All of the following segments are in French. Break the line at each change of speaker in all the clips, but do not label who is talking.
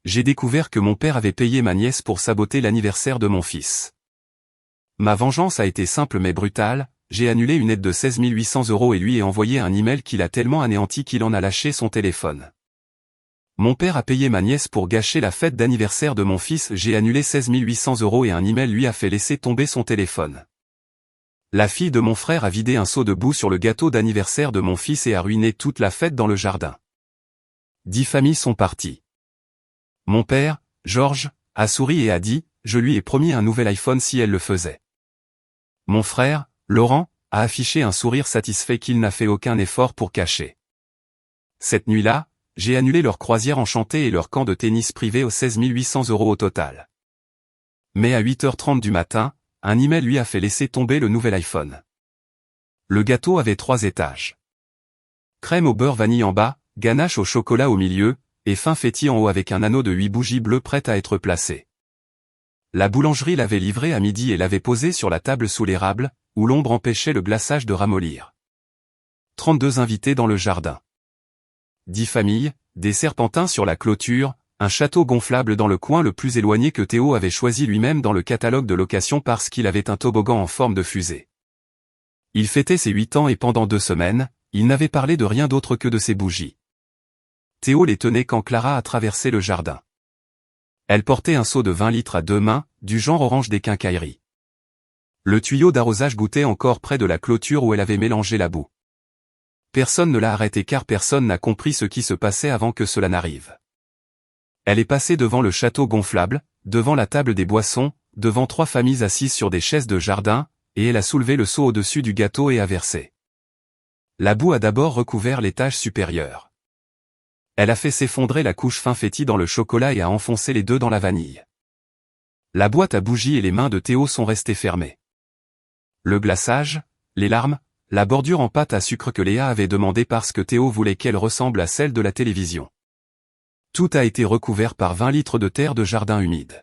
J'ai découvert que mon père avait payé ma nièce pour saboter l'anniversaire de mon fils. Ma vengeance a été simple mais brutale, j'ai annulé une aide de 16 800 € et lui ai envoyé un email qui l'a tellement anéanti qu'il en a lâché son téléphone. Mon père a payé ma nièce pour gâcher la fête d'anniversaire de mon fils, j'ai annulé 16 800 € et un email lui a fait laisser tomber son téléphone. La fille de mon frère a vidé un seau de boue sur le gâteau d'anniversaire de mon fils et a ruiné toute la fête dans le jardin. 10 familles sont parties. Mon père, Georges, a souri et a dit, je lui ai promis un nouvel iPhone si elle le faisait. Mon frère, Laurent, a affiché un sourire satisfait qu'il n'a fait aucun effort pour cacher. Cette nuit-là, j'ai annulé leur croisière enchantée et leur camp de tennis privé aux 16 800 € au total. Mais à 8h30 du matin, un email lui a fait laisser tomber le nouvel iPhone. Le gâteau avait 3 étages. Crème au beurre vanille en bas, ganache au chocolat au milieu, et fin fêtis en haut avec un anneau de 8 bougies bleues prêtes à être placées. La boulangerie l'avait livré à midi et l'avait posé sur la table sous l'érable, où l'ombre empêchait le glaçage de ramollir. 32 invités dans le jardin. 10 familles, des serpentins sur la clôture, un château gonflable dans le coin le plus éloigné que Théo avait choisi lui-même dans le catalogue de location parce qu'il avait un toboggan en forme de fusée. Il fêtait ses 8 ans et pendant 2 semaines, il n'avait parlé de rien d'autre que de ses bougies. Théo les tenait quand Clara a traversé le jardin. Elle portait un seau de 20 litres à 2 mains, du genre orange des quincailleries. Le tuyau d'arrosage goûtait encore près de la clôture où elle avait mélangé la boue. Personne ne l'a arrêtée car personne n'a compris ce qui se passait avant que cela n'arrive. Elle est passée devant le château gonflable, devant la table des boissons, devant 3 familles assises sur des chaises de jardin, et elle a soulevé le seau au-dessus du gâteau et a versé. La boue a d'abord recouvert l'étage supérieur. Elle a fait s'effondrer la couche fin fêtie dans le chocolat et a enfoncé les 2 dans la vanille. La boîte à bougies et les mains de Théo sont restées fermées. Le glaçage, les larmes, la bordure en pâte à sucre que Léa avait demandé parce que Théo voulait qu'elle ressemble à celle de la télévision. Tout a été recouvert par 20 litres de terre de jardin humide.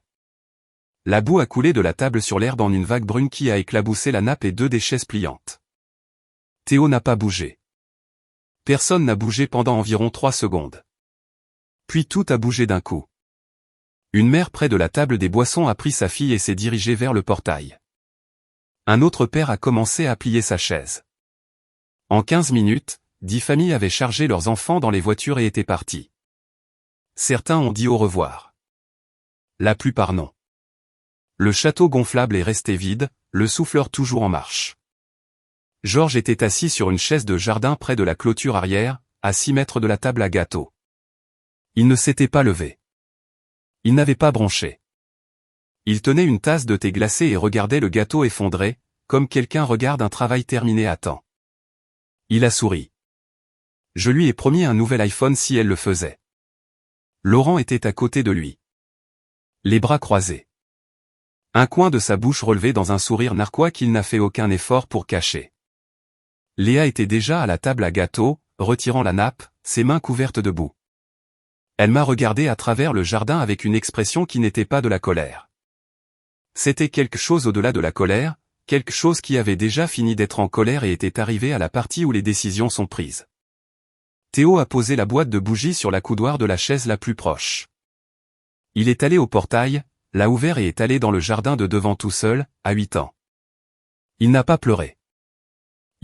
La boue a coulé de la table sur l'herbe en une vague brune qui a éclaboussé la nappe et 2 des chaises pliantes. Théo n'a pas bougé. Personne n'a bougé pendant environ 3 secondes. Puis tout a bougé d'un coup. Une mère près de la table des boissons a pris sa fille et s'est dirigée vers le portail. Un autre père a commencé à plier sa chaise. En 15 minutes, 10 familles avaient chargé leurs enfants dans les voitures et étaient partis. Certains ont dit au revoir. La plupart non. Le château gonflable est resté vide, le souffleur toujours en marche. Georges était assis sur une chaise de jardin près de la clôture arrière, à 6 mètres de la table à gâteau. Il ne s'était pas levé. Il n'avait pas bronché. Il tenait une tasse de thé glacé et regardait le gâteau effondré, comme quelqu'un regarde un travail terminé à temps. Il a souri. Je lui ai promis un nouvel iPhone si elle le faisait. Laurent était à côté de lui. Les bras croisés. Un coin de sa bouche relevé dans un sourire narquois qu'il n'a fait aucun effort pour cacher. Léa était déjà à la table à gâteau, retirant la nappe, ses mains couvertes de boue. Elle m'a regardé à travers le jardin avec une expression qui n'était pas de la colère. C'était quelque chose au-delà de la colère, quelque chose qui avait déjà fini d'être en colère et était arrivé à la partie où les décisions sont prises. Théo a posé la boîte de bougies sur la coudoir de la chaise la plus proche. Il est allé au portail, l'a ouvert et est allé dans le jardin de devant tout seul, à 8 ans. Il n'a pas pleuré.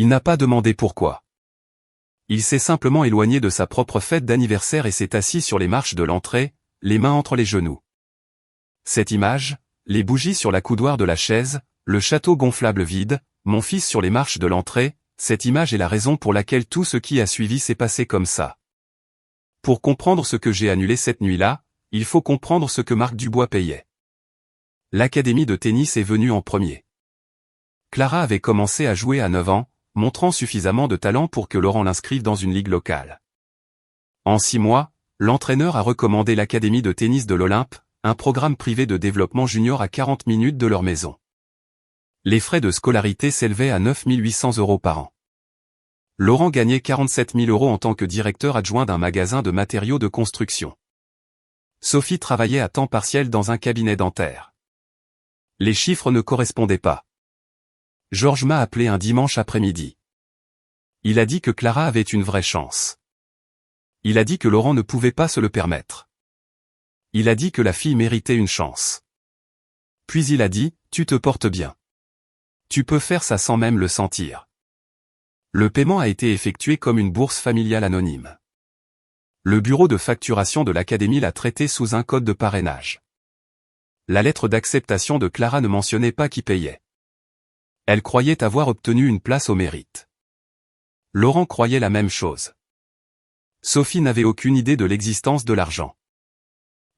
Il n'a pas demandé pourquoi. Il s'est simplement éloigné de sa propre fête d'anniversaire et s'est assis sur les marches de l'entrée, les mains entre les genoux. Cette image, les bougies sur la coudoir de la chaise, le château gonflable vide, mon fils sur les marches de l'entrée, cette image est la raison pour laquelle tout ce qui a suivi s'est passé comme ça. Pour comprendre ce que j'ai annulé cette nuit-là, il faut comprendre ce que Marc Dubois payait. L'académie de tennis est venue en premier. Clara avait commencé à jouer à 9 ans, montrant suffisamment de talent pour que Laurent l'inscrive dans une ligue locale. En 6 mois, l'entraîneur a recommandé l'académie de tennis de l'Olympe, un programme privé de développement junior à 40 minutes de leur maison. Les frais de scolarité s'élevaient à 9 800 € par an. Laurent gagnait 47 000 € en tant que directeur adjoint d'un magasin de matériaux de construction. Sophie travaillait à temps partiel dans un cabinet dentaire. Les chiffres ne correspondaient pas. Georges m'a appelé un dimanche après-midi. Il a dit que Clara avait une vraie chance. Il a dit que Laurent ne pouvait pas se le permettre. Il a dit que la fille méritait une chance. Puis il a dit, tu te portes bien. Tu peux faire ça sans même le sentir. Le paiement a été effectué comme une bourse familiale anonyme. Le bureau de facturation de l'académie l'a traité sous un code de parrainage. La lettre d'acceptation de Clara ne mentionnait pas qui payait. Elle croyait avoir obtenu une place au mérite. Laurent croyait la même chose. Sophie n'avait aucune idée de l'existence de l'argent.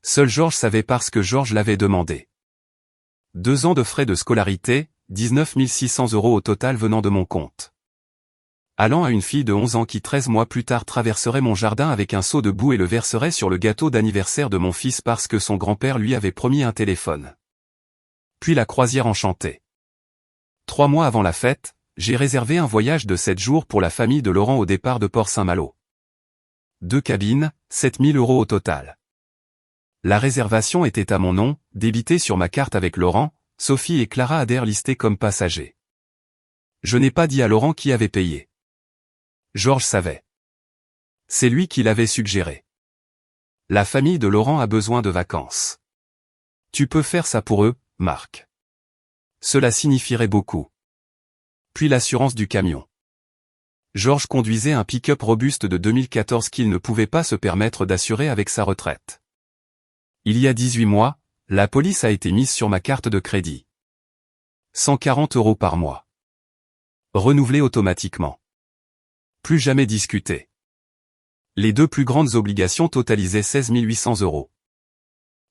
Seul Georges savait parce que Georges l'avait demandé. 2 ans de frais de scolarité, 19 600 € au total venant de mon compte. Allant à une fille de 11 ans qui 13 mois plus tard traverserait mon jardin avec un seau de boue et le verserait sur le gâteau d'anniversaire de mon fils parce que son grand-père lui avait promis un téléphone. Puis la croisière enchantée. 3 mois avant la fête, j'ai réservé un voyage de 7 jours pour la famille de Laurent au départ de Port-Saint-Malo. 2 cabines, 7 000 € au total. La réservation était à mon nom, débitée sur ma carte avec Laurent, Sophie et Clara Adair listés comme passagers. Je n'ai pas dit à Laurent qui avait payé. Georges savait. C'est lui qui l'avait suggéré. La famille de Laurent a besoin de vacances. Tu peux faire ça pour eux, Marc. Cela signifierait beaucoup. Puis l'assurance du camion. Georges conduisait un pick-up robuste de 2014 qu'il ne pouvait pas se permettre d'assurer avec sa retraite. Il y a 18 mois, la police a été mise sur ma carte de crédit. 140 € par mois. Renouvelée automatiquement. Plus jamais discuté. Les 2 plus grandes obligations totalisaient 16 800 €.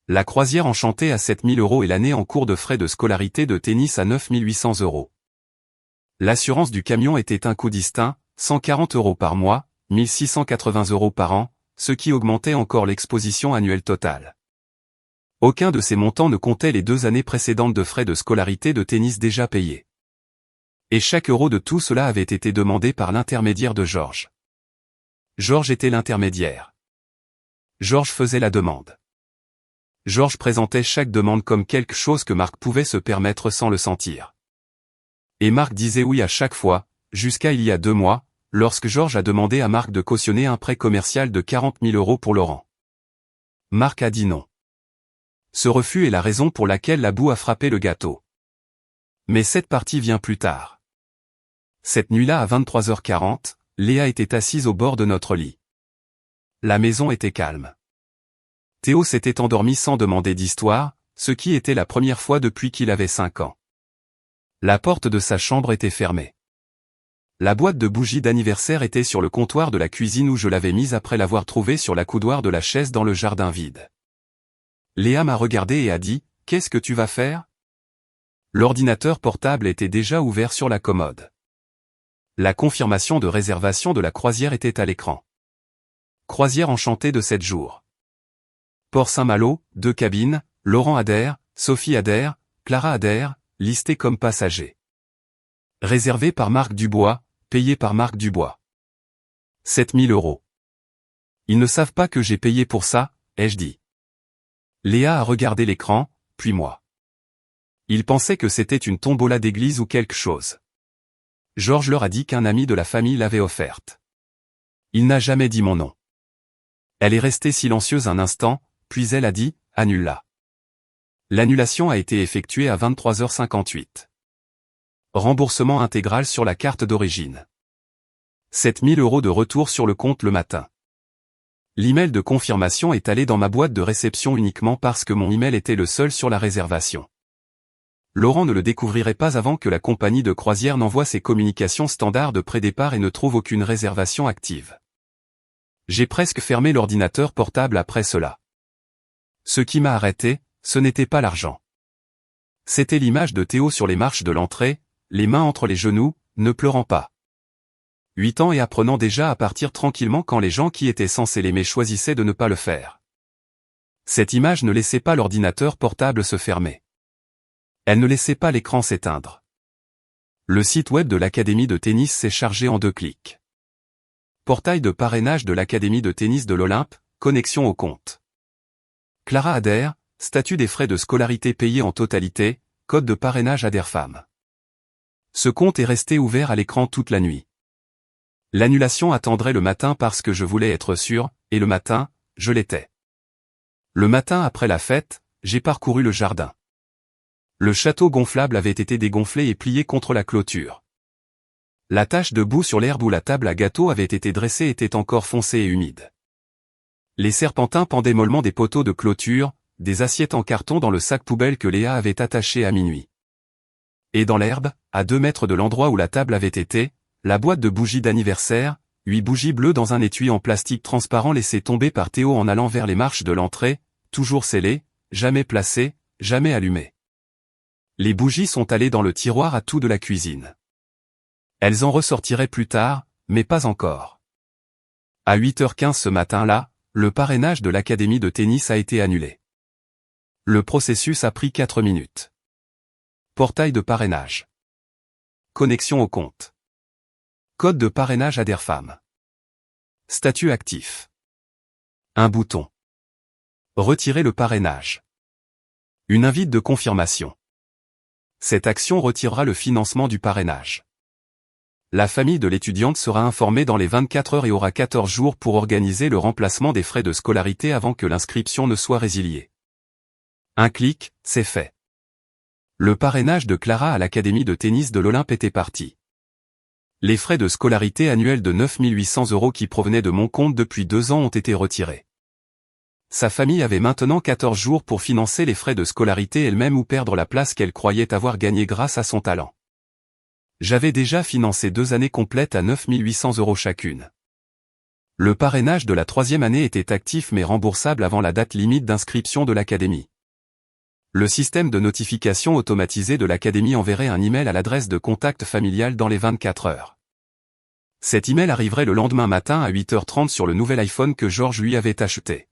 La croisière enchantée à 7 000 € et l'année en cours de frais de scolarité de tennis à 9 800 €. L'assurance du camion était un coût distinct, 140 € par mois, 1 680 € par an, ce qui augmentait encore l'exposition annuelle totale. Aucun de ces montants ne comptait les 2 années précédentes de frais de scolarité de tennis déjà payés. Et chaque euro de tout cela avait été demandé par l'intermédiaire de Georges. Georges était l'intermédiaire. Georges faisait la demande. Georges présentait chaque demande comme quelque chose que Marc pouvait se permettre sans le sentir. Et Marc disait oui à chaque fois, jusqu'à il y a 2 mois, lorsque Georges a demandé à Marc de cautionner un prêt commercial de 40 000 € pour Laurent. Marc a dit non. Ce refus est la raison pour laquelle la boue a frappé le gâteau. Mais cette partie vient plus tard. Cette nuit-là à 23h40, Léa était assise au bord de notre lit. La maison était calme. Théo s'était endormi sans demander d'histoire, ce qui était la première fois depuis qu'il avait 5 ans. La porte de sa chambre était fermée. La boîte de bougies d'anniversaire était sur le comptoir de la cuisine où je l'avais mise après l'avoir trouvée sur la coudoir de la chaise dans le jardin vide. Léa m'a regardé et a dit, « Qu'est-ce que tu vas faire ?» L'ordinateur portable était déjà ouvert sur la commode. La confirmation de réservation de la croisière était à l'écran. Croisière enchantée de 7 jours. Port-Saint-Malo, 2 cabines, Laurent Adair, Sophie Adair, Clara Adair, listés comme passagers. Réservé par Marc Dubois, payé par Marc Dubois. 7 000 €. Ils ne savent pas que j'ai payé pour ça, ai-je dit. Léa a regardé l'écran, puis moi. Ils pensaient que c'était une tombola d'église ou quelque chose. Georges leur a dit qu'un ami de la famille l'avait offerte. Il n'a jamais dit mon nom. Elle est restée silencieuse un instant, puis elle a dit, « Annule-la ». L'annulation a été effectuée à 23h58. Remboursement intégral sur la carte d'origine. 7 000 € de retour sur le compte le matin. L'email de confirmation est allé dans ma boîte de réception uniquement parce que mon email était le seul sur la réservation. Laurent ne le découvrirait pas avant que la compagnie de croisière n'envoie ses communications standards de pré-départ et ne trouve aucune réservation active. J'ai presque fermé l'ordinateur portable après cela. Ce qui m'a arrêté, ce n'était pas l'argent. C'était l'image de Théo sur les marches de l'entrée, les mains entre les genoux, ne pleurant pas. 8 ans et apprenant déjà à partir tranquillement quand les gens qui étaient censés l'aimer choisissaient de ne pas le faire. Cette image ne laissait pas l'ordinateur portable se fermer. Elle ne laissait pas l'écran s'éteindre. Le site web de l'Académie de tennis s'est chargé en 2 clics. Portail de parrainage de l'Académie de tennis de l'Olympe, connexion au compte. Clara Adair, statut des frais de scolarité payés en totalité, code de parrainage Adair Femmes. Ce compte est resté ouvert à l'écran toute la nuit. L'annulation attendrait le matin parce que je voulais être sûr, et le matin, je l'étais. Le matin après la fête, j'ai parcouru le jardin. Le château gonflable avait été dégonflé et plié contre la clôture. La tache de boue sur l'herbe où la table à gâteau avait été dressée était encore foncée et humide. Les serpentins pendaient mollement des poteaux de clôture, des assiettes en carton dans le sac poubelle que Léa avait attaché à minuit. Et dans l'herbe, à 2 mètres de l'endroit où la table avait été, la boîte de bougies d'anniversaire, 8 bougies bleues dans un étui en plastique transparent laissé tomber par Théo en allant vers les marches de l'entrée, toujours scellées, jamais placées, jamais allumées. Les bougies sont allées dans le tiroir à tout de la cuisine. Elles en ressortiraient plus tard, mais pas encore. À 8h15 ce matin-là, le parrainage de l'académie de tennis a été annulé. Le processus a pris 4 minutes. Portail de parrainage. Connexion au compte. Code de parrainage Adherfam. Statut actif. Un bouton. Retirer le parrainage. Une invite de confirmation. Cette action retirera le financement du parrainage. La famille de l'étudiante sera informée dans les 24 heures et aura 14 jours pour organiser le remplacement des frais de scolarité avant que l'inscription ne soit résiliée. Un clic, c'est fait. Le parrainage de Clara à l'académie de tennis de l'Olympe était parti. Les frais de scolarité annuels de 9 800 € qui provenaient de mon compte depuis 2 ans ont été retirés. Sa famille avait maintenant 14 jours pour financer les frais de scolarité elle-même ou perdre la place qu'elle croyait avoir gagnée grâce à son talent. J'avais déjà financé 2 années complètes à 9 800 € chacune. Le parrainage de la 3e année était actif mais remboursable avant la date limite d'inscription de l'académie. Le système de notification automatisé de l'académie enverrait un email à l'adresse de contact familial dans les 24 heures. Cet email arriverait le lendemain matin à 8h30 sur le nouvel iPhone que Georges lui avait acheté.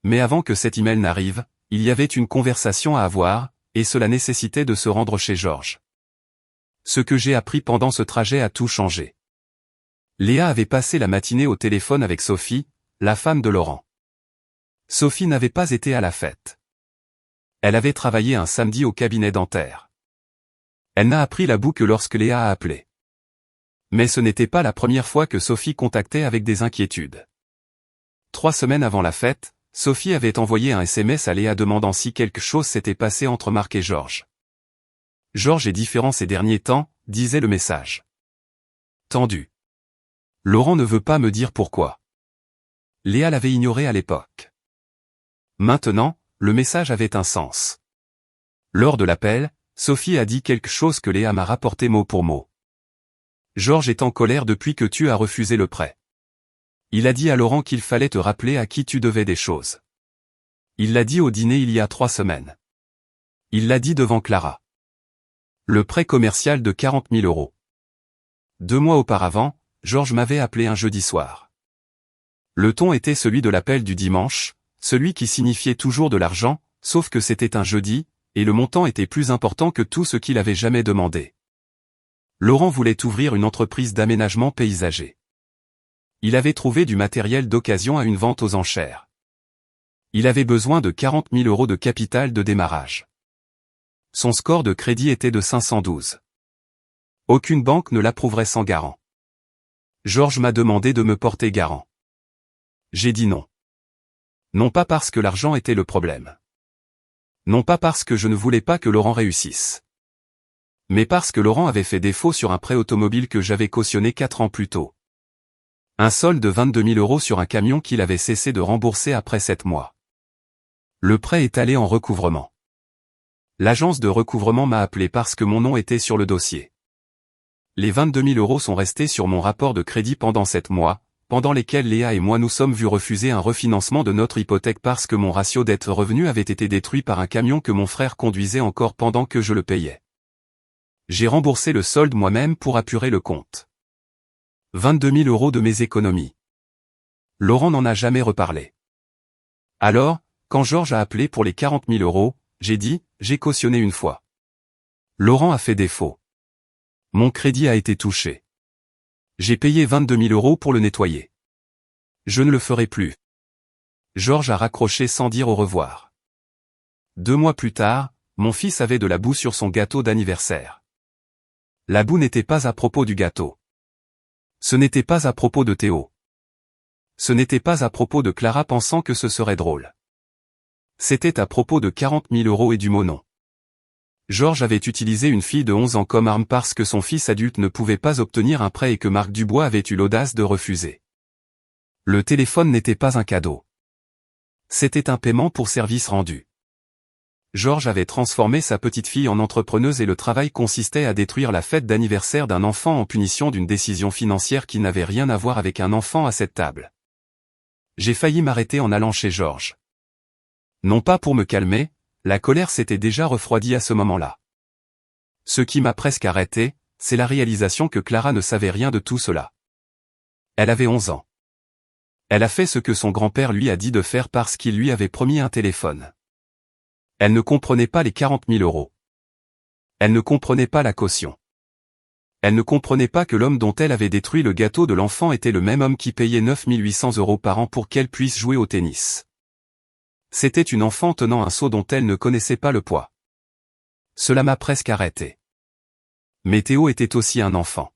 Mais avant que cet email n'arrive, il y avait une conversation à avoir, et cela nécessitait de se rendre chez Georges. Ce que j'ai appris pendant ce trajet a tout changé. Léa avait passé la matinée au téléphone avec Sophie, la femme de Laurent. Sophie n'avait pas été à la fête. Elle avait travaillé un samedi au cabinet dentaire. Elle n'a appris la boue que lorsque Léa a appelé. Mais ce n'était pas la première fois que Sophie contactait avec des inquiétudes. 3 semaines avant la fête, Sophie avait envoyé un SMS à Léa demandant si quelque chose s'était passé entre Marc et Georges. Georges est différent ces derniers temps, disait le message. Tendu. Laurent ne veut pas me dire pourquoi. Léa l'avait ignoré à l'époque. Maintenant, le message avait un sens. Lors de l'appel, Sophie a dit quelque chose que Léa m'a rapporté mot pour mot. Georges est en colère depuis que tu as refusé le prêt. Il a dit à Laurent qu'il fallait te rappeler à qui tu devais des choses. Il l'a dit au dîner il y a 3 semaines. Il l'a dit devant Clara. Le prêt commercial de 40 000 €. 2 mois auparavant, Georges m'avait appelé un jeudi soir. Le ton était celui de l'appel du dimanche, celui qui signifiait toujours de l'argent, sauf que c'était un jeudi, et le montant était plus important que tout ce qu'il avait jamais demandé. Laurent voulait ouvrir une entreprise d'aménagement paysager. Il avait trouvé du matériel d'occasion à une vente aux enchères. Il avait besoin de 40 000 € de capital de démarrage. Son score de crédit était de 512. Aucune banque ne l'approuverait sans garant. Georges m'a demandé de me porter garant. J'ai dit non. Non pas parce que l'argent était le problème. Non pas parce que je ne voulais pas que Laurent réussisse. Mais parce que Laurent avait fait défaut sur un prêt automobile que j'avais cautionné 4 ans plus tôt. Un solde de 22 000 € sur un camion qu'il avait cessé de rembourser après 7 mois. Le prêt est allé en recouvrement. L'agence de recouvrement m'a appelé parce que mon nom était sur le dossier. Les 22 000 € sont restés sur mon rapport de crédit pendant 7 mois, pendant lesquels Léa et moi nous sommes vus refuser un refinancement de notre hypothèque parce que mon ratio dette-revenu avait été détruit par un camion que mon frère conduisait encore pendant que je le payais. J'ai remboursé le solde moi-même pour apurer le compte. 22 000 € de mes économies. Laurent n'en a jamais reparlé. Alors, quand Georges a appelé pour les 40 000 €, j'ai dit, j'ai cautionné une fois. Laurent a fait défaut. Mon crédit a été touché. J'ai payé 22 000 € pour le nettoyer. Je ne le ferai plus. Georges a raccroché sans dire au revoir. 2 mois plus tard, mon fils avait de la boue sur son gâteau d'anniversaire. La boue n'était pas à propos du gâteau. Ce n'était pas à propos de Théo. Ce n'était pas à propos de Clara pensant que ce serait drôle. C'était à propos de 40 000 € et du mot non. Georges avait utilisé une fille de 11 ans comme arme parce que son fils adulte ne pouvait pas obtenir un prêt et que Marc Dubois avait eu l'audace de refuser. Le téléphone n'était pas un cadeau. C'était un paiement pour service rendu. Georges avait transformé sa petite fille en entrepreneuse et le travail consistait à détruire la fête d'anniversaire d'un enfant en punition d'une décision financière qui n'avait rien à voir avec un enfant à cette table. J'ai failli m'arrêter en allant chez Georges. Non pas pour me calmer, la colère s'était déjà refroidie à ce moment-là. Ce qui m'a presque arrêté, c'est la réalisation que Clara ne savait rien de tout cela. Elle avait 11 ans. Elle a fait ce que son grand-père lui a dit de faire parce qu'il lui avait promis un téléphone. Elle ne comprenait pas les 40 000 €. Elle ne comprenait pas la caution. Elle ne comprenait pas que l'homme dont elle avait détruit le gâteau de l'enfant était le même homme qui payait 9 800 € par an pour qu'elle puisse jouer au tennis. C'était une enfant tenant un seau dont elle ne connaissait pas le poids. Cela m'a presque arrêté. Mais Théo était aussi un enfant.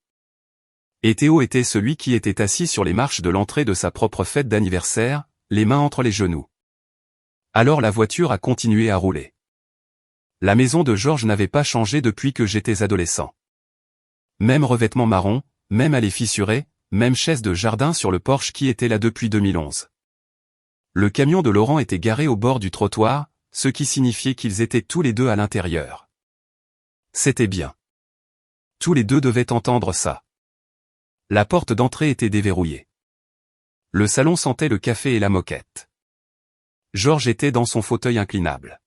Et Théo était celui qui était assis sur les marches de l'entrée de sa propre fête d'anniversaire, les mains entre les genoux. Alors la voiture a continué à rouler. La maison de Georges n'avait pas changé depuis que j'étais adolescent. Même revêtement marron, même allée fissurée, même chaise de jardin sur le porche qui était là depuis 2011. Le camion de Laurent était garé au bord du trottoir, ce qui signifiait qu'ils étaient tous les deux à l'intérieur. C'était bien. Tous les deux devaient entendre ça. La porte d'entrée était déverrouillée. Le salon sentait le café et la moquette. Georges était dans son fauteuil inclinable.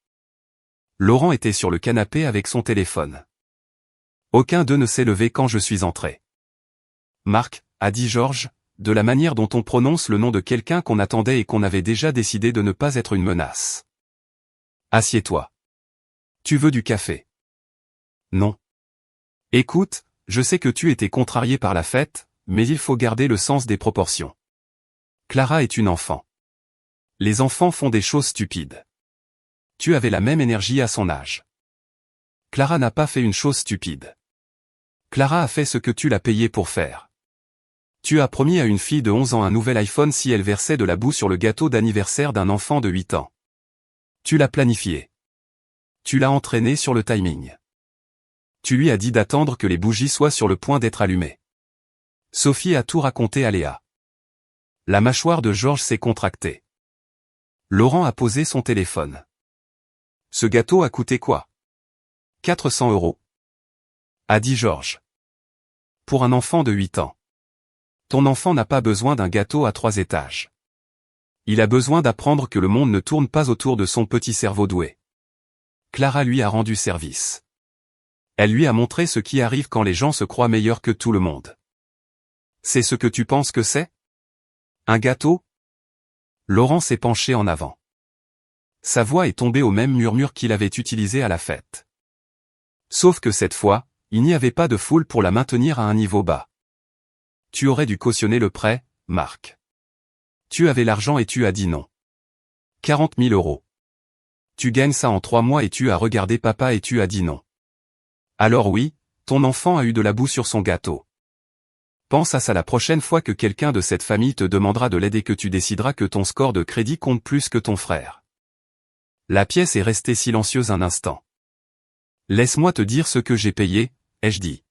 Laurent était sur le canapé avec son téléphone. Aucun d'eux ne s'est levé quand je suis entré. Marc, a dit Georges, de la manière dont on prononce le nom de quelqu'un qu'on attendait et qu'on avait déjà décidé de ne pas être une menace. Assieds-toi. Tu veux du café? Non. Écoute, je sais que tu étais contrarié par la fête, mais il faut garder le sens des proportions. Clara est une enfant. Les enfants font des choses stupides. Tu avais la même énergie à son âge. Clara n'a pas fait une chose stupide. Clara a fait ce que tu l'as payé pour faire. Tu as promis à une fille de 11 ans un nouvel iPhone si elle versait de la boue sur le gâteau d'anniversaire d'un enfant de 8 ans. Tu l'as planifié. Tu l'as entraîné sur le timing. Tu lui as dit d'attendre que les bougies soient sur le point d'être allumées. Sophie a tout raconté à Léa. La mâchoire de Georges s'est contractée. Laurent a posé son téléphone. Ce gâteau a coûté quoi? 400 €. A dit Georges. Pour un enfant de 8 ans. Ton enfant n'a pas besoin d'un gâteau à 3 étages. Il a besoin d'apprendre que le monde ne tourne pas autour de son petit cerveau doué. Clara lui a rendu service. Elle lui a montré ce qui arrive quand les gens se croient meilleurs que tout le monde. C'est ce que tu penses que c'est? Un gâteau? Laurent s'est penché en avant. Sa voix est tombée au même murmure qu'il avait utilisé à la fête. Sauf que cette fois, il n'y avait pas de foule pour la maintenir à un niveau bas. Tu aurais dû cautionner le prêt, Marc. Tu avais l'argent et tu as dit non. 40 000 €. Tu gagnes ça en 3 mois et tu as regardé papa et tu as dit non. Alors oui, ton enfant a eu de la boue sur son gâteau. Pense à ça la prochaine fois que quelqu'un de cette famille te demandera de l'aide et que tu décideras que ton score de crédit compte plus que ton frère. La pièce est restée silencieuse un instant. Laisse-moi te dire ce que j'ai payé, ai-je dit.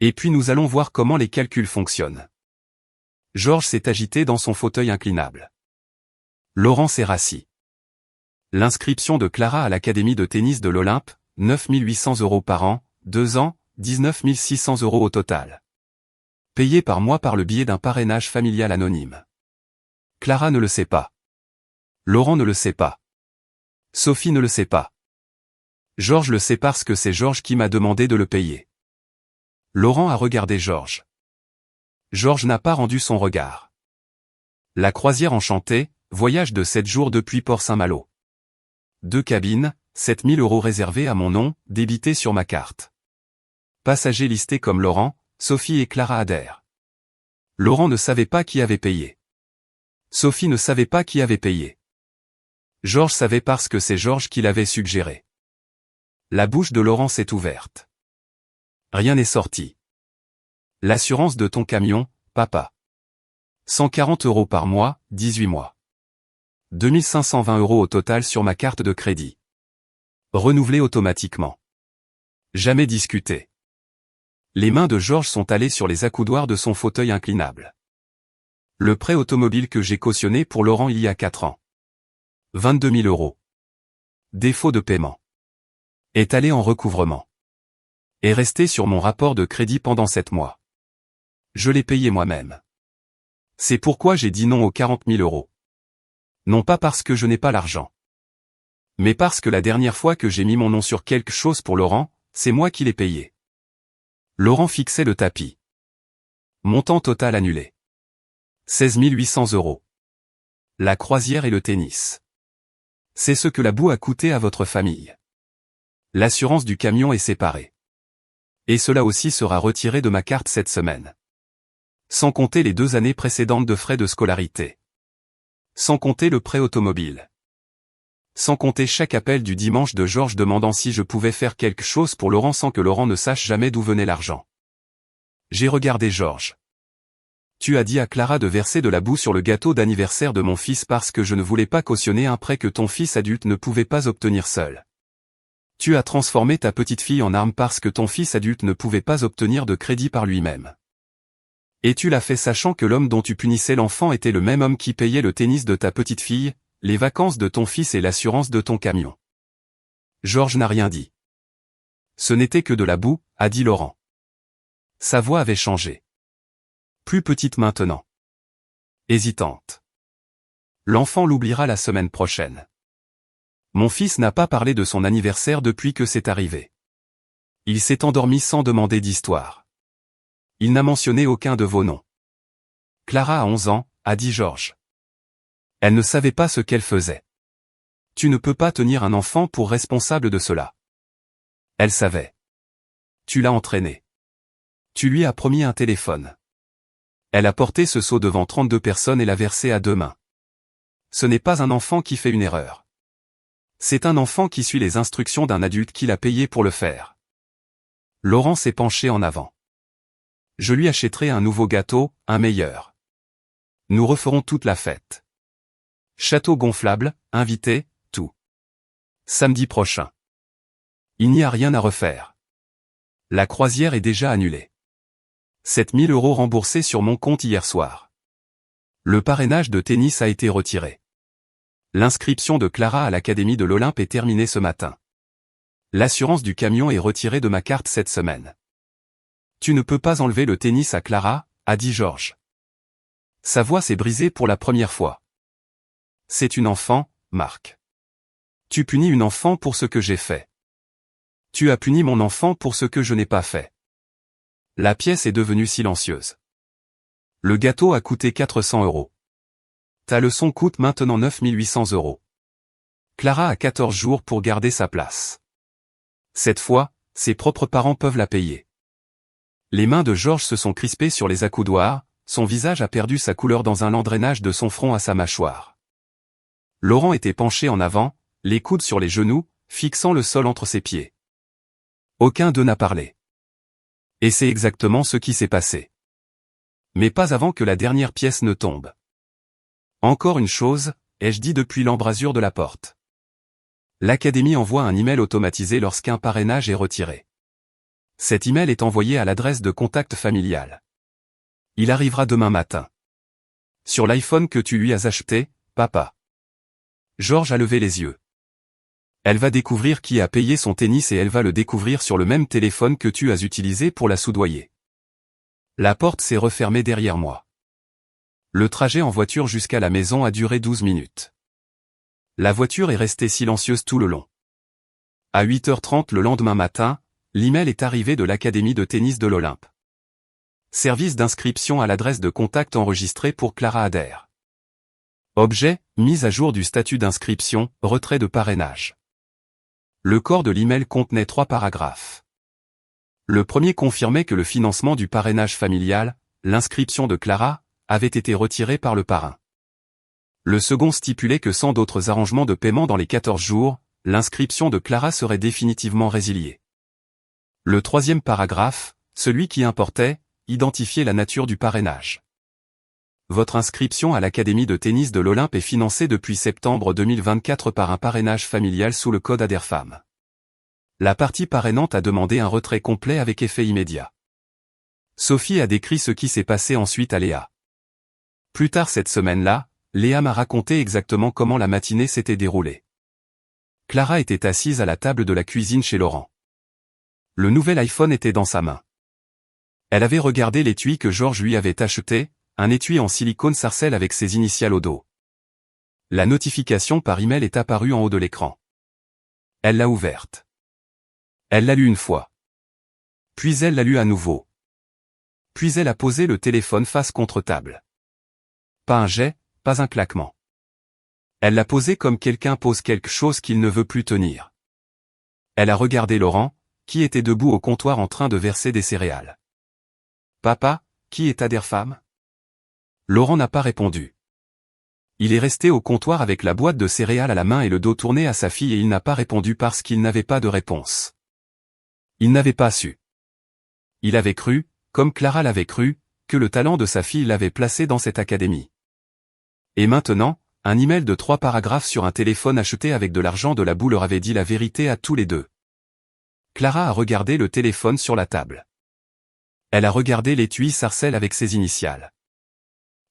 Et puis nous allons voir comment les calculs fonctionnent. Georges s'est agité dans son fauteuil inclinable. Laurent s'est rassis. L'inscription de Clara à l'académie de tennis de l'Olympe, 9 800 € par an, 2 ans, 19 600 € au total. Payé par mois par le biais d'un parrainage familial anonyme. Clara ne le sait pas. Laurent ne le sait pas. Sophie ne le sait pas. Georges le sait parce que c'est Georges qui m'a demandé de le payer. Laurent a regardé Georges. Georges n'a pas rendu son regard. La croisière enchantée, voyage de 7 jours depuis Port-Saint-Malo. 2 cabines, 7 000 € réservés à mon nom, débités sur ma carte. Passagers listés comme Laurent, Sophie et Clara adhèrent. Laurent ne savait pas qui avait payé. Sophie ne savait pas qui avait payé. Georges savait parce que c'est Georges qui l'avait suggéré. La bouche de Laurent s'est ouverte. Rien n'est sorti. L'assurance de ton camion, papa. 140 € par mois, 18 mois. 2520 € au total sur ma carte de crédit. Renouvelé automatiquement. Jamais discuté. Les mains de Georges sont allées sur les accoudoirs de son fauteuil inclinable. Le prêt automobile que j'ai cautionné pour Laurent il y a 4 ans. 22 000 €. Défaut de paiement. Est allé en recouvrement. Est resté sur mon rapport de crédit pendant 7 mois. Je l'ai payé moi-même. C'est pourquoi j'ai dit non aux 40 000 €. Non pas parce que je n'ai pas l'argent. Mais parce que la dernière fois que j'ai mis mon nom sur quelque chose pour Laurent, c'est moi qui l'ai payé. Laurent fixait le tapis. Montant total annulé. 16 800 €. La croisière et le tennis. C'est ce que la boue a coûté à votre famille. L'assurance du camion est séparée. Et cela aussi sera retiré de ma carte cette semaine. Sans compter les 2 années précédentes de frais de scolarité. Sans compter le prêt automobile. Sans compter chaque appel du dimanche de Georges demandant si je pouvais faire quelque chose pour Laurent sans que Laurent ne sache jamais d'où venait l'argent. J'ai regardé Georges. Tu as dit à Clara de verser de la boue sur le gâteau d'anniversaire de mon fils parce que je ne voulais pas cautionner un prêt que ton fils adulte ne pouvait pas obtenir seul. Tu as transformé ta petite fille en arme parce que ton fils adulte ne pouvait pas obtenir de crédit par lui-même. Et tu l'as fait sachant que l'homme dont tu punissais l'enfant était le même homme qui payait le tennis de ta petite fille, les vacances de ton fils et l'assurance de ton camion. Georges n'a rien dit. Ce n'était que de la boue, a dit Laurent. Sa voix avait changé. Plus petite maintenant. Hésitante. L'enfant l'oubliera la semaine prochaine. Mon fils n'a pas parlé de son anniversaire depuis que c'est arrivé. Il s'est endormi sans demander d'histoire. Il n'a mentionné aucun de vos noms. Clara a 11 ans, a dit Georges. Elle ne savait pas ce qu'elle faisait. Tu ne peux pas tenir un enfant pour responsable de cela. Elle savait. Tu l'as entraînée. Tu lui as promis un téléphone. Elle a porté ce seau devant 32 personnes et l'a versé à 2 mains. Ce n'est pas un enfant qui fait une erreur. C'est un enfant qui suit les instructions d'un adulte qui l'a payé pour le faire. Laurent s'est penché en avant. Je lui achèterai un nouveau gâteau, un meilleur. Nous referons toute la fête. Château gonflable, invité, tout. Samedi prochain. Il n'y a rien à refaire. La croisière est déjà annulée. 7 000 € remboursés sur mon compte hier soir. Le parrainage de tennis a été retiré. L'inscription de Clara à l'Académie de l'Olympe est terminée ce matin. L'assurance du camion est retirée de ma carte cette semaine. Tu ne peux pas enlever le tennis à Clara, a dit Georges. Sa voix s'est brisée pour la première fois. C'est une enfant, Marc. Tu punis une enfant pour ce que j'ai fait. Tu as puni mon enfant pour ce que je n'ai pas fait. La pièce est devenue silencieuse. Le gâteau a coûté 400 €. Ta leçon coûte maintenant 9 800 €. Clara a 14 jours pour garder sa place. Cette fois, ses propres parents peuvent la payer. Les mains de Georges se sont crispées sur les accoudoirs, son visage a perdu sa couleur dans un lent drainage de son front à sa mâchoire. Laurent était penché en avant, les coudes sur les genoux, fixant le sol entre ses pieds. Aucun d'eux n'a parlé. Et c'est exactement ce qui s'est passé. Mais pas avant que la dernière pièce ne tombe. Encore une chose, ai-je dit depuis l'embrasure de la porte. L'Académie envoie un email automatisé lorsqu'un parrainage est retiré. Cet email est envoyé à l'adresse de contact familial. Il arrivera demain matin. Sur l'iPhone que tu lui as acheté, papa. Georges a levé les yeux. Elle va découvrir qui a payé son tennis et elle va le découvrir sur le même téléphone que tu as utilisé pour la soudoyer. La porte s'est refermée derrière moi. Le trajet en voiture jusqu'à la maison a duré 12 minutes. La voiture est restée silencieuse tout le long. À 8h30 le lendemain matin, l'email est arrivé de l'Académie de tennis de l'Olympe. Service d'inscription à l'adresse de contact enregistrée pour Clara Adair. Objet, mise à jour du statut d'inscription, retrait de parrainage. Le corps de l'email contenait 3 paragraphes. Le premier confirmait que le financement du parrainage familial, l'inscription de Clara, avait été retiré par le parrain. Le second stipulait que sans d'autres arrangements de paiement dans les 14 jours, l'inscription de Clara serait définitivement résiliée. Le troisième paragraphe, celui qui importait, identifiait la nature du parrainage. votre inscription à l'Académie de tennis de l'Olympe est financée depuis septembre 2024 par un parrainage familial sous le code ADERFAM. La partie parrainante a demandé un retrait complet avec effet immédiat. Sophie a décrit ce qui s'est passé ensuite à Léa. Plus tard cette semaine-là, Léa m'a raconté exactement comment la matinée s'était déroulée. Clara était assise à la table de la cuisine chez Laurent. Le nouvel iPhone était dans sa main. Elle avait regardé l'étui que Georges lui avait acheté, un étui en silicone sarcelle avec ses initiales au dos. La notification par email est apparue en haut de l'écran. Elle l'a ouverte. Elle l'a lue une fois. Puis elle l'a lue à nouveau. Puis elle a posé le téléphone face contre table. Pas un jet, pas un claquement. Elle l'a posé comme quelqu'un pose quelque chose qu'il ne veut plus tenir. Elle a regardé Laurent, qui était debout au comptoir en train de verser des céréales. « Papa, qui est ADERFAM ?» Laurent n'a pas répondu. Il est resté au comptoir avec la boîte de céréales à la main et le dos tourné à sa fille et il n'a pas répondu parce qu'il n'avait pas de réponse. Il n'avait pas su. Il avait cru, comme Clara l'avait cru, que le talent de sa fille l'avait placé dans cette académie. Et maintenant, un email de 3 paragraphes sur un téléphone acheté avec de l'argent de la boue leur avait dit la vérité à tous les deux. Clara a regardé le téléphone sur la table. Elle a regardé l'étui sarcelle avec ses initiales.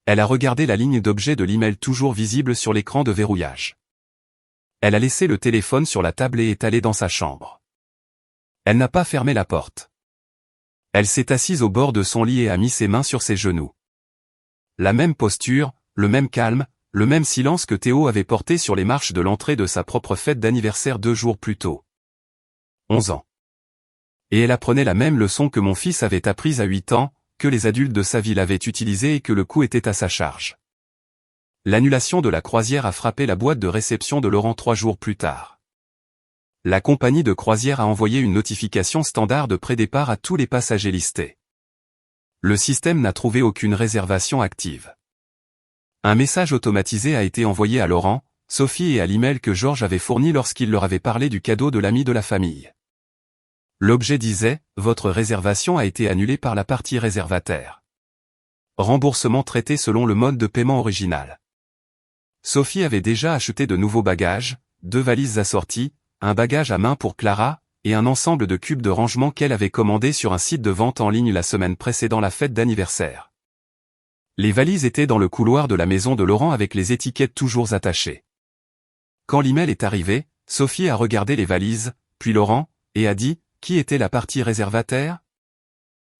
Elle a regardé la ligne d'objet de l'email toujours visible sur l'écran de verrouillage. Elle a laissé le téléphone sur la table et est allée dans sa chambre. Elle n'a pas fermé la porte. Elle s'est assise au bord de son lit et a mis ses mains sur ses genoux. La même posture, le même calme, le même silence que Théo avait porté sur les marches de l'entrée de sa propre fête d'anniversaire 2 jours plus tôt. 11 ans. Et elle apprenait la même leçon que mon fils avait apprise à 8 ans, que les adultes de sa ville avaient utilisée et que le coup était à sa charge. L'annulation de la croisière a frappé la boîte de réception de Laurent 3 jours plus tard. La compagnie de croisière a envoyé une notification standard de prédépart à tous les passagers listés. Le système n'a trouvé aucune réservation active. Un message automatisé a été envoyé à Laurent, Sophie et à l'email que Georges avait fourni lorsqu'il leur avait parlé du cadeau de l'ami de la famille. L'objet disait « Votre réservation a été annulée par la partie réservataire. Remboursement traité selon le mode de paiement original. » Sophie avait déjà acheté de nouveaux bagages, 2 valises assorties, un bagage à main pour Clara, et un ensemble de cubes de rangement qu'elle avait commandé sur un site de vente en ligne la semaine précédant la fête d'anniversaire. Les valises étaient dans le couloir de la maison de Laurent avec les étiquettes toujours attachées. Quand l'email est arrivé, Sophie a regardé les valises, puis Laurent, et a dit « Qui était la partie réservataire ?»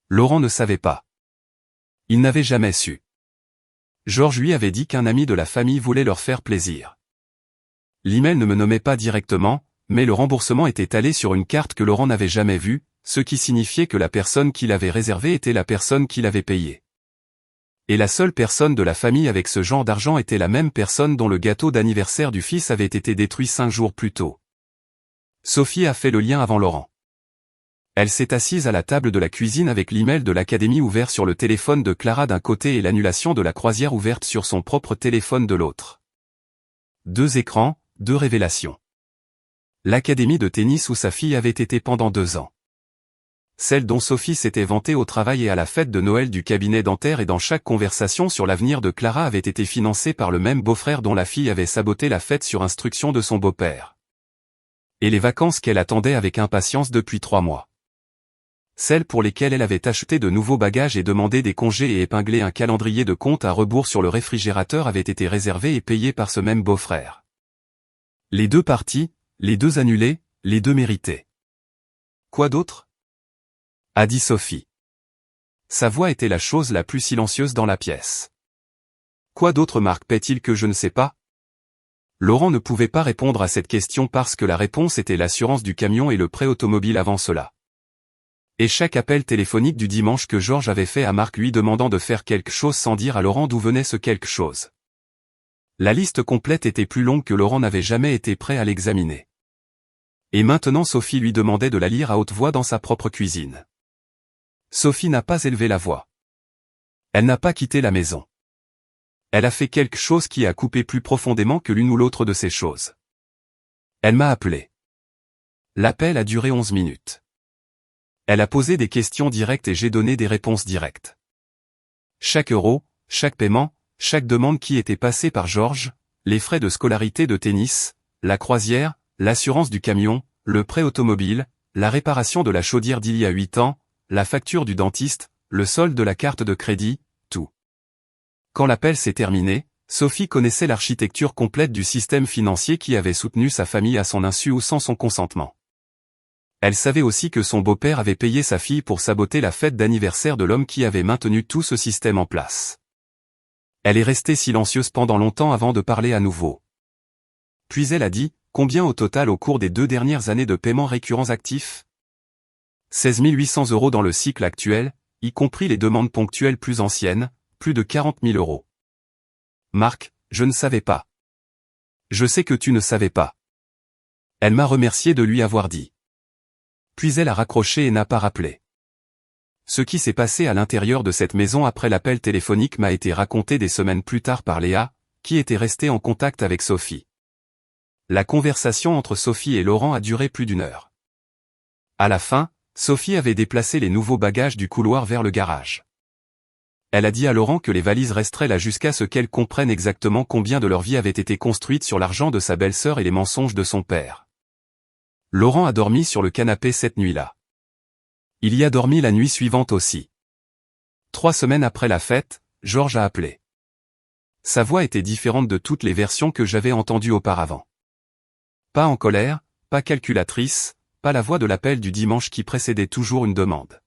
Laurent ne savait pas. Il n'avait jamais su. Georges lui avait dit qu'un ami de la famille voulait leur faire plaisir. L'email ne me nommait pas directement, mais le remboursement était allé sur une carte que Laurent n'avait jamais vue, ce qui signifiait que la personne qui l'avait réservée était la personne qui l'avait payée. Et la seule personne de la famille avec ce genre d'argent était la même personne dont le gâteau d'anniversaire du fils avait été détruit 5 jours plus tôt. Sophie a fait le lien avant Laurent. Elle s'est assise à la table de la cuisine avec l'email de l'académie ouvert sur le téléphone de Clara d'un côté et l'annulation de la croisière ouverte sur son propre téléphone de l'autre. 2 écrans, 2 révélations. L'académie de tennis où sa fille avait été pendant 2 ans. Celle dont Sophie s'était vantée au travail et à la fête de Noël du cabinet dentaire et dans chaque conversation sur l'avenir de Clara avait été financée par le même beau-frère dont la fille avait saboté la fête sur instruction de son beau-père. Et les vacances qu'elle attendait avec impatience depuis 3 mois. Celles pour lesquelles elle avait acheté de nouveaux bagages et demandé des congés et épinglé un calendrier de compte à rebours sur le réfrigérateur avaient été réservées et payées par ce même beau-frère. Les 2 parties, les 2 annulées, les 2 méritées. Quoi d'autre ? A dit Sophie. Sa voix était la chose la plus silencieuse dans la pièce. Quoi d'autre marque-t-il que je ne sais pas ? Laurent ne pouvait pas répondre à cette question parce que la réponse était l'assurance du camion et le prêt automobile avant cela. Et chaque appel téléphonique du dimanche que Georges avait fait à Marc lui demandant de faire quelque chose sans dire à Laurent d'où venait ce quelque chose. La liste complète était plus longue que Laurent n'avait jamais été prêt à l'examiner. Et maintenant Sophie lui demandait de la lire à haute voix dans sa propre cuisine. Sophie n'a pas élevé la voix. Elle n'a pas quitté la maison. Elle a fait quelque chose qui a coupé plus profondément que l'une ou l'autre de ces choses. Elle m'a appelé. L'appel a duré 11 minutes. Elle a posé des questions directes et j'ai donné des réponses directes. Chaque euro, chaque paiement, chaque demande qui était passée par Georges, les frais de scolarité de tennis, la croisière, l'assurance du camion, le prêt automobile, la réparation de la chaudière d'il y a 8 ans, la facture du dentiste, le solde de la carte de crédit, tout. Quand l'appel s'est terminé, Sophie connaissait l'architecture complète du système financier qui avait soutenu sa famille à son insu ou sans son consentement. Elle savait aussi que son beau-père avait payé sa fille pour saboter la fête d'anniversaire de l'homme qui avait maintenu tout ce système en place. Elle est restée silencieuse pendant longtemps avant de parler à nouveau. Puis elle a dit, combien au total au cours des 2 dernières années de paiements récurrents actifs? 16 800 € dans le cycle actuel, y compris les demandes ponctuelles plus anciennes, plus de 40 000 €. Marc, je ne savais pas. Je sais que tu ne savais pas. Elle m'a remercié de lui avoir dit. Puis elle a raccroché et n'a pas rappelé. Ce qui s'est passé à l'intérieur de cette maison après l'appel téléphonique m'a été raconté des semaines plus tard par Léa, qui était restée en contact avec Sophie. La conversation entre Sophie et Laurent a duré plus d'1 heure. À la fin, Sophie avait déplacé les nouveaux bagages du couloir vers le garage. Elle a dit à Laurent que les valises resteraient là jusqu'à ce qu'elle comprenne exactement combien de leur vie avait été construite sur l'argent de sa belle-sœur et les mensonges de son père. Laurent a dormi sur le canapé cette nuit-là. Il y a dormi la nuit suivante aussi. 3 semaines après la fête, Georges a appelé. Sa voix était différente de toutes les versions que j'avais entendues auparavant. Pas en colère, pas calculatrice, pas la voix de l'appel du dimanche qui précédait toujours une demande.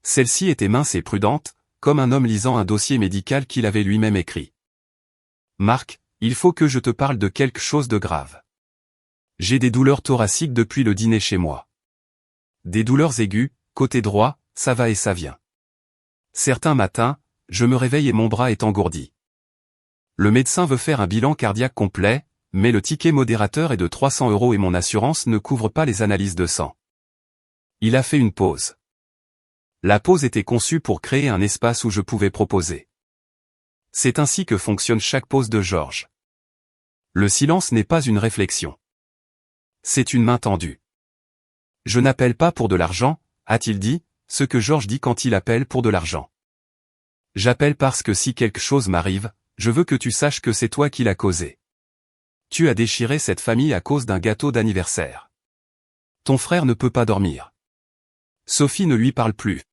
Celle-ci était mince et prudente, comme un homme lisant un dossier médical qu'il avait lui-même écrit. Marc, il faut que je te parle de quelque chose de grave. J'ai des douleurs thoraciques depuis le dîner chez moi. Des douleurs aiguës, côté droit, ça va et ça vient. Certains matins, je me réveille et mon bras est engourdi. Le médecin veut faire un bilan cardiaque complet, mais le ticket modérateur est de 300 € et mon assurance ne couvre pas les analyses de sang. Il a fait une pause. La pause était conçue pour créer un espace où je pouvais proposer. C'est ainsi que fonctionne chaque pause de Georges. Le silence n'est pas une réflexion. C'est une main tendue. Je n'appelle pas pour de l'argent, a-t-il dit, ce que Georges dit quand il appelle pour de l'argent. J'appelle parce que si quelque chose m'arrive, je veux que tu saches que c'est toi qui l'as causé. Tu as déchiré cette famille à cause d'un gâteau d'anniversaire. Ton frère ne peut pas dormir. Sophie ne lui parle plus.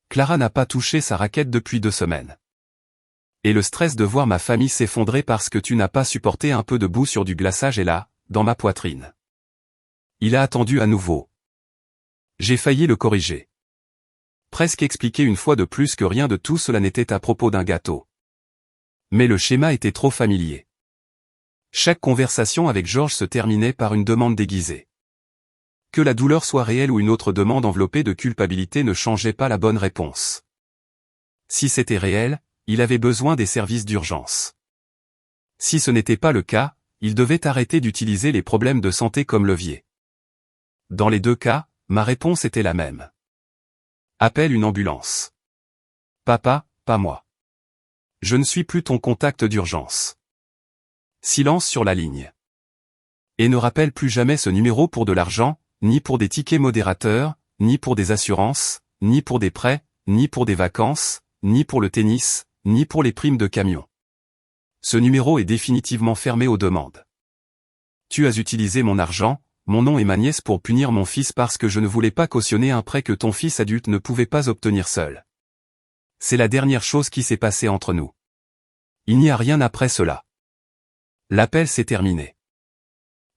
Clara n'a pas touché sa raquette depuis 2 semaines. Et le stress de voir ma famille s'effondrer parce que tu n'as pas supporté un peu de boue sur du glaçage est là, dans ma poitrine. Il a attendu à nouveau. J'ai failli le corriger. Presque expliquer une fois de plus que rien de tout cela n'était à propos d'un gâteau. Mais le schéma était trop familier. Chaque conversation avec Georges se terminait par une demande déguisée. Que la douleur soit réelle ou une autre demande enveloppée de culpabilité ne changeait pas la bonne réponse. Si c'était réel, il avait besoin des services d'urgence. Si ce n'était pas le cas, il devait arrêter d'utiliser les problèmes de santé comme levier. Dans les 2 cas, ma réponse était la même. Appelle une ambulance. Papa, pas moi. Je ne suis plus ton contact d'urgence. Silence sur la ligne. Et ne rappelle plus jamais ce numéro pour de l'argent, ni pour des tickets modérateurs, ni pour des assurances, ni pour des prêts, ni pour des vacances, ni pour le tennis, ni pour les primes de camion. Ce numéro est définitivement fermé aux demandes. Tu as utilisé mon argent, mon nom et ma nièce pour punir mon fils parce que je ne voulais pas cautionner un prêt que ton fils adulte ne pouvait pas obtenir seul. C'est la dernière chose qui s'est passée entre nous. Il n'y a rien après cela. L'appel s'est terminé.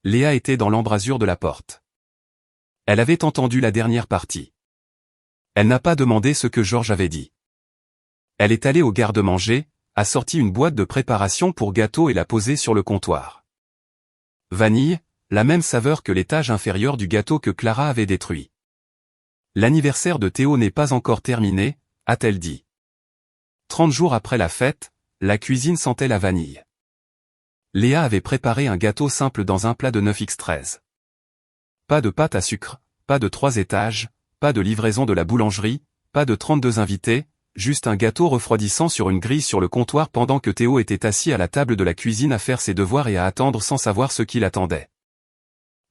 Léa était dans l'embrasure de la porte. Elle avait entendu la dernière partie. Elle n'a pas demandé ce que Georges avait dit. Elle est allée au garde-manger, a sorti une boîte de préparation pour gâteau et l'a posée sur le comptoir. Vanille, la même saveur que l'étage inférieur du gâteau que Clara avait détruit. L'anniversaire de Théo n'est pas encore terminé, a-t-elle dit. 30 jours après la fête, la cuisine sentait la vanille. Léa avait préparé un gâteau simple dans un plat de 9x13. Pas de pâte à sucre, pas de 3 étages, pas de livraison de la boulangerie, pas de 32 invités, juste un gâteau refroidissant sur une grille sur le comptoir pendant que Théo était assis à la table de la cuisine à faire ses devoirs et à attendre sans savoir ce qu'il attendait.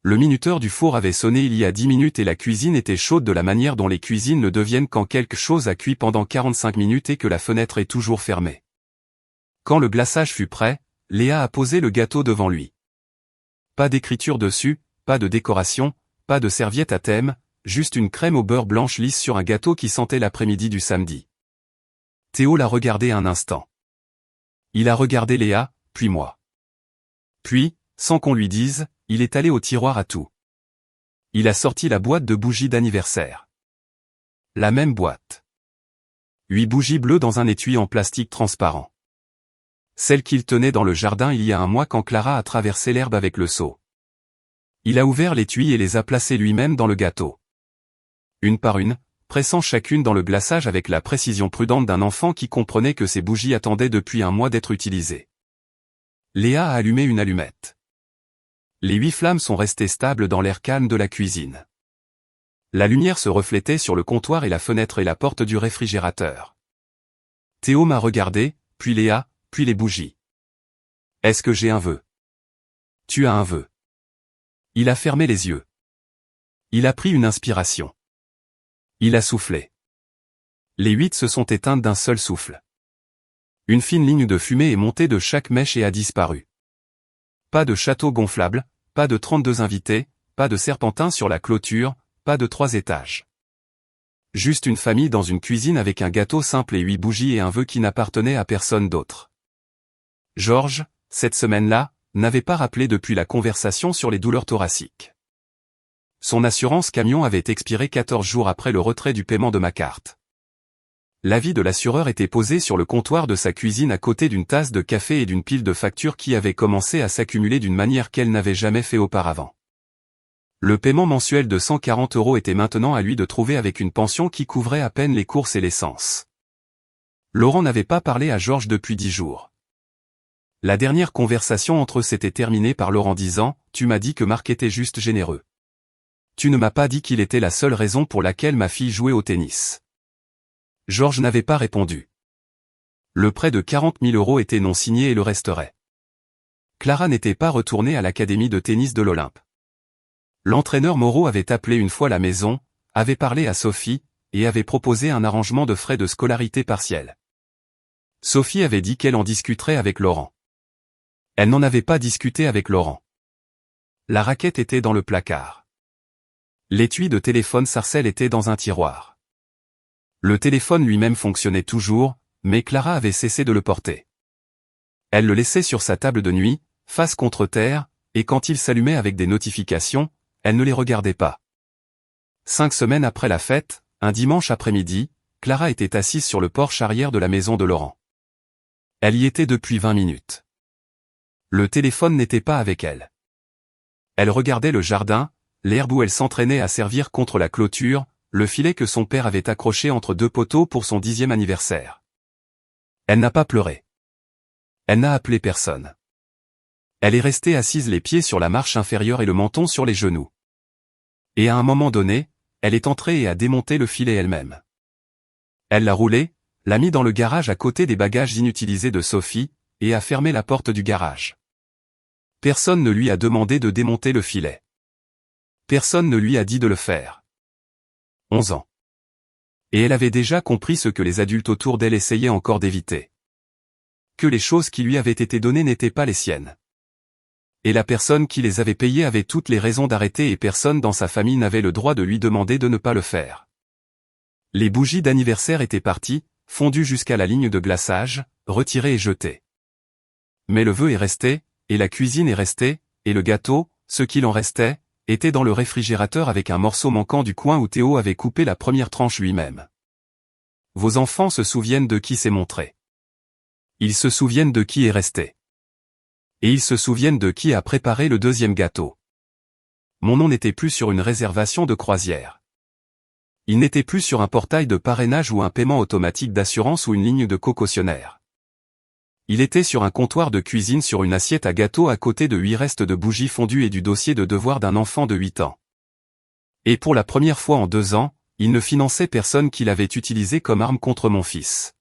Le minuteur du four avait sonné il y a 10 minutes et la cuisine était chaude de la manière dont les cuisines le deviennent quand quelque chose a cuit pendant 45 minutes et que la fenêtre est toujours fermée. Quand le glaçage fut prêt, Léa a posé le gâteau devant lui. Pas d'écriture dessus, pas de décoration, pas de serviette à thème, juste une crème au beurre blanche lisse sur un gâteau qui sentait l'après-midi du samedi. Théo l'a regardé un instant. Il a regardé Léa, puis moi. Puis, sans qu'on lui dise, il est allé au tiroir à tout. Il a sorti la boîte de bougies d'anniversaire. La même boîte. 8 bougies bleues dans un étui en plastique transparent. Celle qu'il tenait dans le jardin il y a un mois quand Clara a traversé l'herbe avec le seau. Il a ouvert l'étui et les a placées lui-même dans le gâteau. Une par une, pressant chacune dans le glaçage avec la précision prudente d'un enfant qui comprenait que ces bougies attendaient depuis un mois d'être utilisées. Léa a allumé une allumette. Les 8 flammes sont restées stables dans l'air calme de la cuisine. La lumière se reflétait sur le comptoir et la fenêtre et la porte du réfrigérateur. Théo m'a regardé, puis Léa, puis les bougies. Est-ce que j'ai un vœu? Tu as un vœu. Il a fermé les yeux. Il a pris une inspiration. Il a soufflé. Les 8 se sont éteintes d'un seul souffle. Une fine ligne de fumée est montée de chaque mèche et a disparu. Pas de château gonflable, pas de 32 invités, pas de serpentin sur la clôture, pas de 3 étages. Juste une famille dans une cuisine avec un gâteau simple et 8 bougies et un vœu qui n'appartenait à personne d'autre. Georges, cette semaine-là, n'avait pas rappelé depuis la conversation sur les douleurs thoraciques. Son assurance camion avait expiré 14 jours après le retrait du paiement de ma carte. L'avis de l'assureur était posé sur le comptoir de sa cuisine à côté d'une tasse de café et d'une pile de factures qui avaient commencé à s'accumuler d'une manière qu'elle n'avait jamais fait auparavant. Le paiement mensuel de 140 € était maintenant à lui de trouver avec une pension qui couvrait à peine les courses et l'essence. Laurent n'avait pas parlé à Georges depuis 10 jours. La dernière conversation entre eux s'était terminée par Laurent disant « Tu m'as dit que Marc était juste généreux. Tu ne m'as pas dit qu'il était la seule raison pour laquelle ma fille jouait au tennis. » Georges n'avait pas répondu. Le prêt de 40 000 € était non signé et le resterait. Clara n'était pas retournée à l'académie de tennis de l'Olympe. L'entraîneur Moreau avait appelé une fois la maison, avait parlé à Sophie, et avait proposé un arrangement de frais de scolarité partielle. Sophie avait dit qu'elle en discuterait avec Laurent. Elle n'en avait pas discuté avec Laurent. La raquette était dans le placard. L'étui de téléphone Sarcelle était dans un tiroir. Le téléphone lui-même fonctionnait toujours, mais Clara avait cessé de le porter. Elle le laissait sur sa table de nuit, face contre terre, et quand il s'allumait avec des notifications, elle ne les regardait pas. 5 semaines après la fête, un dimanche après-midi, Clara était assise sur le porche arrière de la maison de Laurent. Elle y était depuis 20 minutes. Le téléphone n'était pas avec elle. Elle regardait le jardin, l'herbe où elle s'entraînait à servir contre la clôture, le filet que son père avait accroché entre 2 poteaux pour son 10e anniversaire. Elle n'a pas pleuré. Elle n'a appelé personne. Elle est restée assise les pieds sur la marche inférieure et le menton sur les genoux. Et à un moment donné, elle est entrée et a démonté le filet elle-même. Elle l'a roulé, l'a mis dans le garage à côté des bagages inutilisés de Sophie, et a fermé la porte du garage. Personne ne lui a demandé de démonter le filet. Personne ne lui a dit de le faire. 11 ans. Et elle avait déjà compris ce que les adultes autour d'elle essayaient encore d'éviter. Que les choses qui lui avaient été données n'étaient pas les siennes. Et la personne qui les avait payées avait toutes les raisons d'arrêter et personne dans sa famille n'avait le droit de lui demander de ne pas le faire. Les bougies d'anniversaire étaient parties, fondues jusqu'à la ligne de glaçage, retirées et jetées. Mais le vœu est resté, et la cuisine est restée, et le gâteau, ce qu'il en restait, était dans le réfrigérateur avec un morceau manquant du coin où Théo avait coupé la première tranche lui-même. Vos enfants se souviennent de qui s'est montré. Ils se souviennent de qui est resté. Et ils se souviennent de qui a préparé le 2e gâteau. Mon nom n'était plus sur une réservation de croisière. Il n'était plus sur un portail de parrainage ou un paiement automatique d'assurance ou une ligne de cocautionnaire. Il était sur un comptoir de cuisine sur une assiette à gâteau à côté de 8 restes de bougies fondues et du dossier de devoir d'un enfant de 8 ans. Et pour la première fois en 2 ans, il ne finançait personne qu'il avait utilisé comme arme contre mon fils.